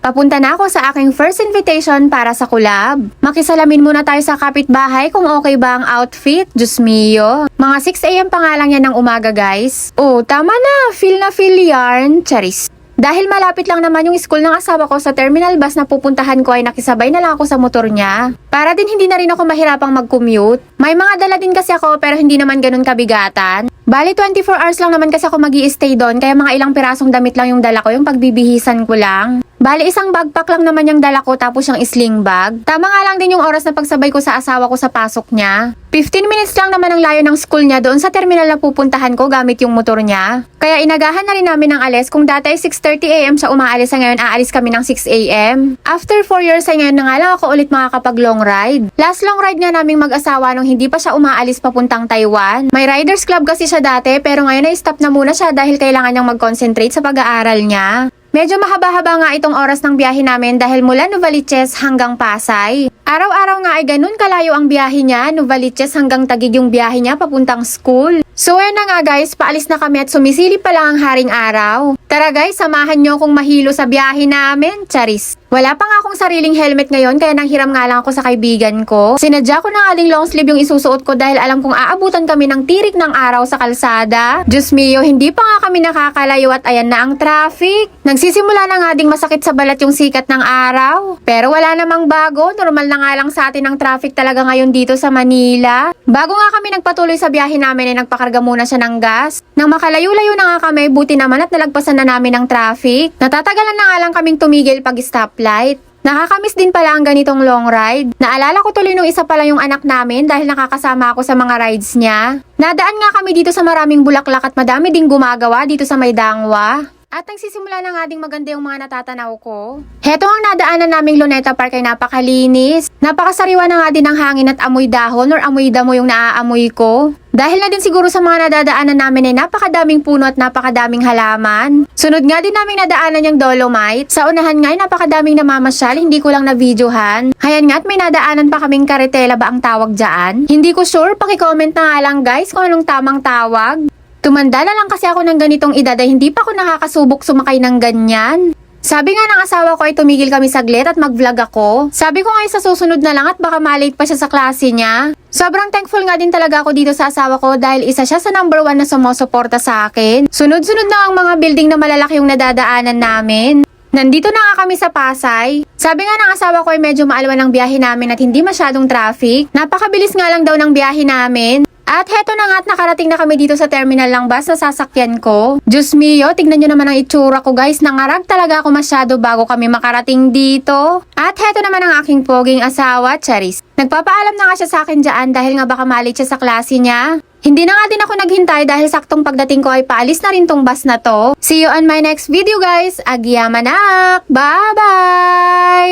Papunta na ako sa aking first invitation para sa collab. Makisalamin muna tayo sa kapitbahay kung okay ba ang outfit. Diyos mio. Mga 6 AM pa nga lang yan ng umaga guys. Oh, tama na feel yarn. Charis. Dahil malapit lang naman yung school ng asawa ko sa terminal bus na pupuntahan ko ay nakisabay na lang ako sa motor niya. Para din hindi na rin ako mahirapang mag-commute. May mga dala din kasi ako pero hindi naman ganun kabigatan. Bali 24 hours lang naman kasi ako mag-i-stay doon kaya mga ilang pirasong damit lang yung dala ko, yung pagbibihisan ko lang. Bali isang backpack lang naman yung dala ko tapos yung sling bag. Tama nga lang din yung oras na pagsabay ko sa asawa ko sa pasok niya. 15 minutes lang naman ang layo ng school niya doon sa terminal na pupuntahan ko gamit yung motor niya. Kaya inagahan na rin namin ng alis. Kung dati ay 6:30 AM siya umaalis, ay ngayon aalis kami ng 6 AM. After 4 years ay ngayon na nga lang ako ulit makakapag long ride. Last long ride nga naming mag-asawa nung hindi pa siya umaalis papuntang Taiwan. May riders club kasi siya dati pero ngayon ay stop na muna siya dahil kailangan niyang mag-concentrate sa pag-aaral niya. Medyo mahaba-haba nga itong oras ng biyahe namin dahil mula Novaliches hanggang Pasay. Araw-araw nga ay ganun kalayo ang biyahe niya, Novaliches hanggang Taguig yung biyahe niya papuntang school. So ayan na nga guys, paalis na kami at sumisilip pa lang ang haring araw. Tara guys, samahan nyo akong mahilo sa biyahe namin, charis. Wala pa nga akong sariling helmet ngayon kaya nanghiram nga lang ako sa kaibigan ko. Sinadya ko na aling long sleeve yung isusuot ko dahil alam kong aabutan kami ng tirik ng araw sa kalsada. Diyos mio, hindi pa nga kami nakakalayo at ayan na ang traffic. Nagsisimula na nga ding masakit sa balat yung sikat ng araw. Pero wala namang bago, normal na nga lang sa atin ang traffic talaga ngayon dito sa Manila. Bago nga kami nagpatuloy sa biyahe namin ay nagpakarga muna siya ng gas. Nang makalayo-layo na nga kami, buti naman at nalagpasan na namin ang traffic. Natatagalan na nga lang kaming tumigil pag stoplight. Nakakamiss din pala ang ganitong long ride. Naalala ko tuloy nung isa pala yung anak namin dahil nakakasama ako sa mga rides niya. Nadaan nga kami dito sa maraming bulaklak at madami ding gumagawa dito sa may Dangwa. At nagsisimula na nga ding maganda yung mga natatanaw ko. Heto ang nadaanan naming Luneta Park ay napakalinis. Napakasariwa na nga din ng hangin at amoy dahon or amoy damo yung naaamoy ko. Dahil na din siguro sa mga nadadaanan namin ay napakadaming puno at napakadaming halaman. Sunod nga din naming nadaanan yung Dolomite. Sa unahan nga ay napakadaming namamasyal, hindi ko lang na-videohan. Hayan nga at may nadaanan pa kaming karetela ba ang tawag dyan? Hindi ko sure, pakicomment na nga lang guys kung anong tamang tawag. Tumanda na lang kasi ako ng ganitong edad ay hindi pa ako nakakasubok sumakay ng ganyan. Sabi nga ng asawa ko ay tumigil kami saglit at mag-vlog ako. Sabi ko nga sa susunod na lang at baka malate pa siya sa klase niya. Sobrang thankful nga din talaga ako dito sa asawa ko dahil isa siya sa number 1 na sumusuporta sa akin. Sunod-sunod na ang mga building na malalaki yung nadadaanan namin. Nandito na nga kami sa Pasay. Sabi nga ng asawa ko ay medyo maalwan ang biyahe namin at hindi masyadong traffic. Napakabilis nga lang daw ng biyahe namin. At heto na nga at nakarating na kami dito sa terminal ng bus na sasakyan ko. Diyos mio, tignan nyo naman ang itsura ko guys. Nangarag talaga ako masyado bago kami makarating dito. At heto naman ang aking poging asawa, charis. Nagpapaalam na nga siya sa akin dyan dahil nga baka malit siya sa klase niya. Hindi na nga din ako naghintay dahil saktong pagdating ko ay paalis na rin tong bus na to. See you on my next video guys. Agyamanak! Bye-bye!